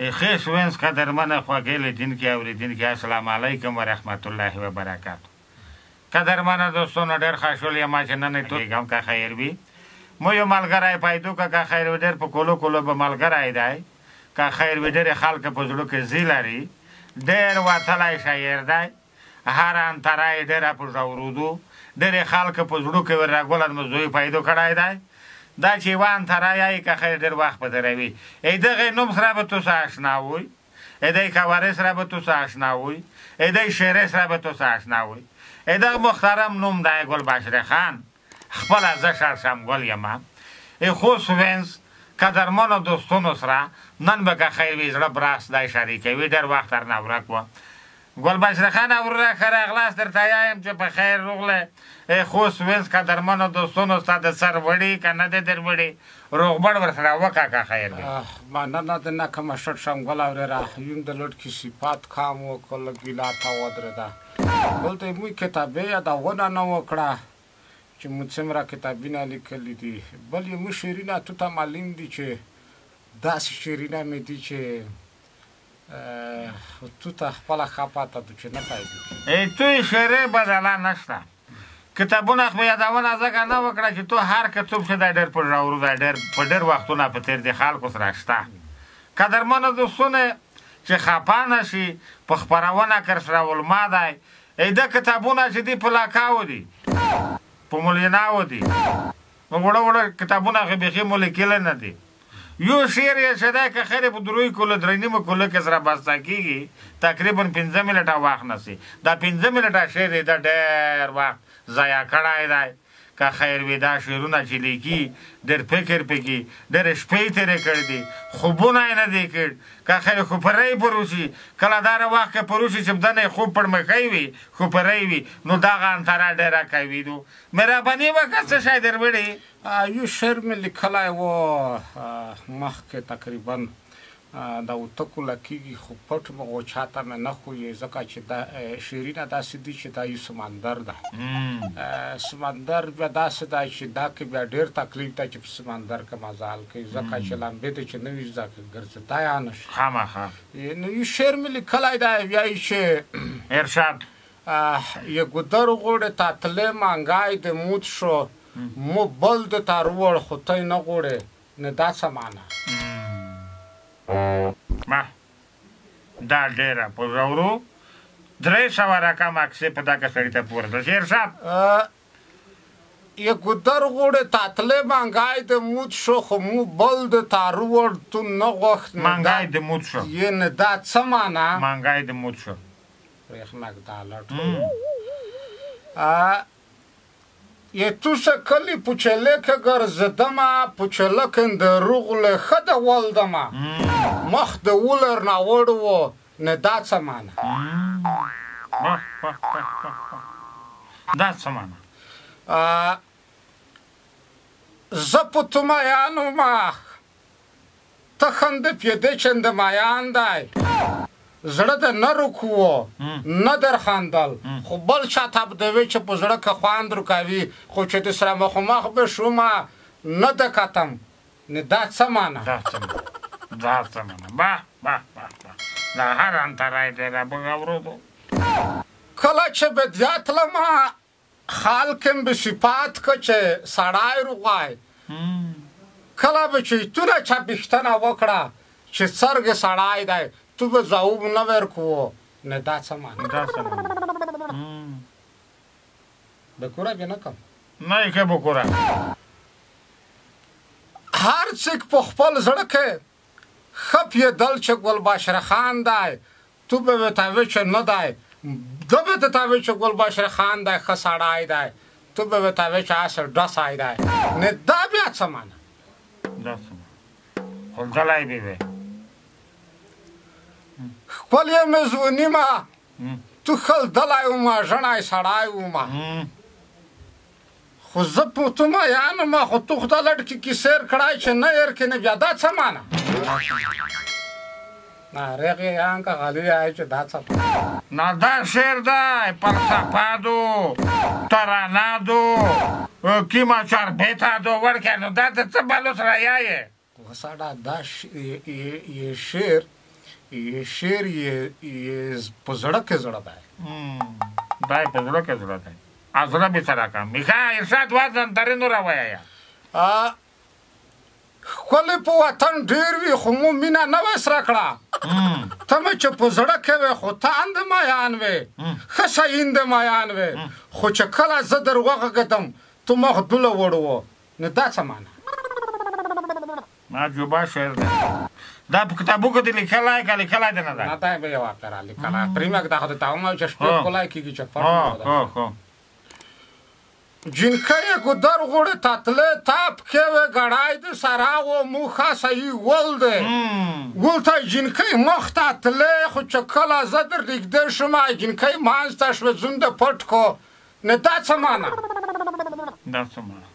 خیس وینس قدرمنه خوږې لیدونکي اورېدونکي السلام علیکم ورحمت الله وبرکاتو. قدرمنه دوستانو ډېر خوشحال یم چې نن توګم که خیر وي. مو یو ملګری پیدا که که خیر وي ډېر په کولو کولو به ملګری دی. که خیر وي ډېرې خلک په زړه کې ځای لري. ډېر وتلی شاعر دی. هر انتره یې ډېره په ژورېدو ډېرې خلک په زړه کې ورراګولن مزدوی پیدا کړی دی. دا چې یوه انتره یایي که خیر ډېر وخت به تېروي. دغې نوم سره به تاسو اشنا وئ. دې کوارې سره به تاسو اشنا وئ. دې شعرې سره به تاسو اشنا وئ. دغه محترم نوم دی ګلبشره خان. خپله زه شړشم ګل یم. خوست وینز قدرمنو دوستانو سره نن به که خیر وي زړه براس دی شریکوي. ډېر وخت درنه ورک وه. ګلبشره خان وروره ښه راغلاست درته یایم چې په خیر روغله. خوست وینز قدرمنو دوستانو ستا د سر وړي که نه دی در وړي روغبړ ورسره وکړه که خیر وي. مننه د نکمه شړشم ګل اورېره یم د لټکي صفات کام وکړه لږ ګیلا ته ودرېده. دلته یې موږ کتابې یادونه نه وکړه چې موږ څومره کتابونه لیکلي دي. بل یې موږ شعرونه تو ته معلوم دي چې داسې شعرونه مې دي چې تو ته خپله ښه پاته ده چې نه پوهېږي. تو یې شعرې بدله نشته. کتابونه خو یادونه ځکه نه وکړه چې تو هر کتاب چې دی ډېر په ژورو دی ډېر په ډېر وختونه په تېر دي خلکو سره شته. قدرمنو دوستونه چې خفه نه شي په خپرونه کې سره علما دی. دا کتابونه چې دي په لاکاو دي په مولیناو دي. وړه وړه کتابونه خو بیخي مو لیکلی نه دي. یو شعر یې چې دی که خیر په دروي کولو درې نیمه کولو کې سره بسته کېږي تقریبا 15 منټه وخت نسي. دا 15 منټه شعر یې دا ډېر وخت ضایع کړی دی. که خیر وي دا شعرونه چې لیکي ډېر فکر پکې ډېرې شپې تېرې کړې دي. خوبونه یې نه دی کړ. که خیر خوپرۍ پر وشي کله داره وخت کې پر وشي چې بدنه یې خوب پړمخی وي خوپرۍ وي نو دغه انتره ډېره کوي. نو مهرباني وکړه څه شی در وړي. یو شعر مې لیکلی و مخکې تقریبا دا اوته کاله کېږي خو پټ مې و چاته مې نه ښویې ځکه چې دا شعرونه داسې دي چې دا یو سمندر ده. سمندر بیا داسې دی چې دا کې بیا ډېر تکلیف دی چې په سمندر کې مزال کوي ځکه چې لمبې ته چې نه وي زده ګرځېدی نه شي. خامخا نو یو شعر مې لیکلی دی وایي چې ارشاد یه گودر غوړې تاتلې مانګای د موت شو مو بل د تاروړ خو تی نه غوړې نه دا څه معنا. دا ډېره په ژورو 300 رقم عکسې په دغه سړي ته پورته شي. ارشاد یه گودر غوړې تاتلې مانګای د موت شو خو مو بل د تاروړ تو نه غوښت. مانګای د موت شو یعنې دا څه معنا. مانګای د موت شو برېښناک دا لټ یه تو سه کلی پوچلکه ګرځېدمه پوچلکن د روغله ښه د ولدمه مخ د ولر ناوړ و نه دا څه معنا. دا څه معنا. زه په تو میان ومه ته خنده پیده چنده میان دی. زړه د نه رکوو نه در خندل خو بل چا ته به دوی چې په زړه کې خوند رکوي خو چې د سره مخامخ به شومه نه د کتم نه دا څه معنا. دا څه معنا. دا هر انتری دی را په ژورو. کله چې بدیا تلمه خلکم به صفات که چې سړی روغی کله به چې تونه چا بیښتنه وکړه چې څرګې سړی دی تو به ځواب نه ورکوو نه دا څه معنا. دا څه معنا. بکوره بیا نه کم نه یې که بکوره هر څوک په خپل زړه کې ښه پوهېدل چې ګلبشره خان دی تو به ورته وایې چې نه دی. ده به درته وایي چې ګلبشره خان دی ښه سړی دی تو به ورته وایې چې هسې ډسی دی نه دا بیا څه معنا. دا څه معنا. خلدلی به وی خپل یې مې ځونیمه تو خلدلی ومه ژڼی سړی ومه خو زه په تو میان ومه خو تو خدای لټکي کې سیر کړی چې نه ير کې نه بیا دا څه معنا. رغې یان که غلی یای چې دا څه نه دا شعر دی فلسفادو ترانادو کیما چاربیتادو ورکه نو دا ته څه بلو سره یایې. وساړه دا یې شعر شعر یې په زړه کې زړه دی دا یې په زړه کې زړه دی زړه به سره کم میخا ارشاد وازن درې نور وایه ښکلی په وطن ډېر وي خو مو مینه نه وه سره کړه ته مې چې په زړه کې وې خو ته اند مایان وې ښه سیند مایان وې خو چې کله زه در وغږېدم تو مخ دوله وړ وو نو دا څه معنی عجوبه شعر دی دا په کتابو کې دې لیکلی که لیکلی دی نه دی نه دا یې به یو واقع رالیکلی پریمک دا خو د تا ومه چې شپې ښکلی کېږي چې پټ جنکۍ ګودر غوړې ته تلې تا پښې وې ګړی د سراغ و موخه صحیح ول دی ول ته جنکۍ مخ ته تلې خو چې کله زه در نږدې شومه جنکۍ منځ ته شوې زونده پټ کو نه دا څه معنی دا څه معنی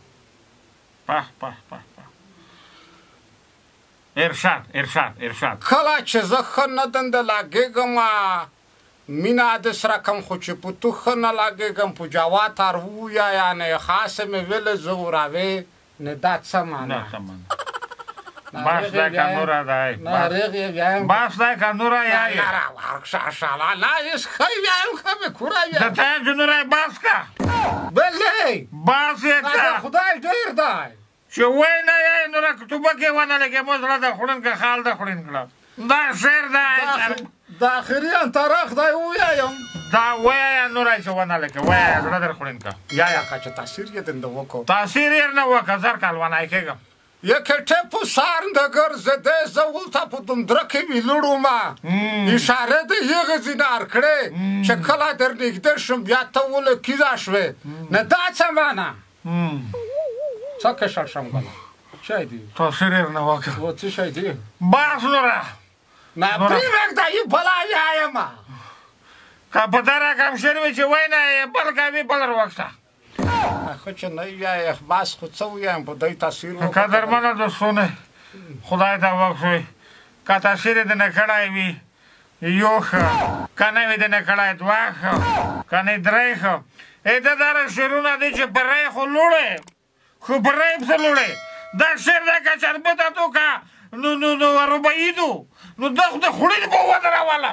ارشاد کله چې زه ښه نه دنده لاګېږم مینا د سره کم خو چې په تو ښه نه لاګېږم په جواب تر ووایانې خاصه مې ویلې زه وراوې نه دا څه معنی باس دا که نوره دی باس دا که نوره یایې نه هېڅ ښه ویایم ښه مې کوره ویم د ته چې نوره باس که بلې باس یې که خدای ډېر دی چې وی نه یایې نوره کتوبه کې ونه لګې مو زړه د خوړن که خال د خوړین کړه دا شعر دی د آخري انطراق دی ووایم دا وایه نوره چې ونه لګې وایه زړه در خوړین که یا که چې تاثیر یې دنده وکړو تاثیر یې نه وکړه زر کال ونای کېږم یکټه په سارنده ګرځېدې زه ولته په دومدره کې ویلوړومه اشاره د هغې زینار کړې چې کله در نږدې شم بیا ته ولې کیزه شوې نه دا څه معنی څه کشر شم کنه شی دی تاثیر یې نه وکړه و څه شی دی باس نوره نه پریمک دا یې بلا یایمه که په دا رقم شعر وي چې وی نه یې بل کوي بل روکشه خو چې نه ویایې بس خو څه ووایم په دی تاثیر وکړه قدرمنه دوستونه خدای ته وبخښئ که تاثیر یې دنه کړی وي یو ښه که نه وي دنه کړی دوه ښه که نه درې ښه دا داره شعرونه دي چې په ری خو لوړې خو په ری پسې لوړې دا شعر دی که چربته تو که نو ربعي دو نو دا خو د خوړین په ودروله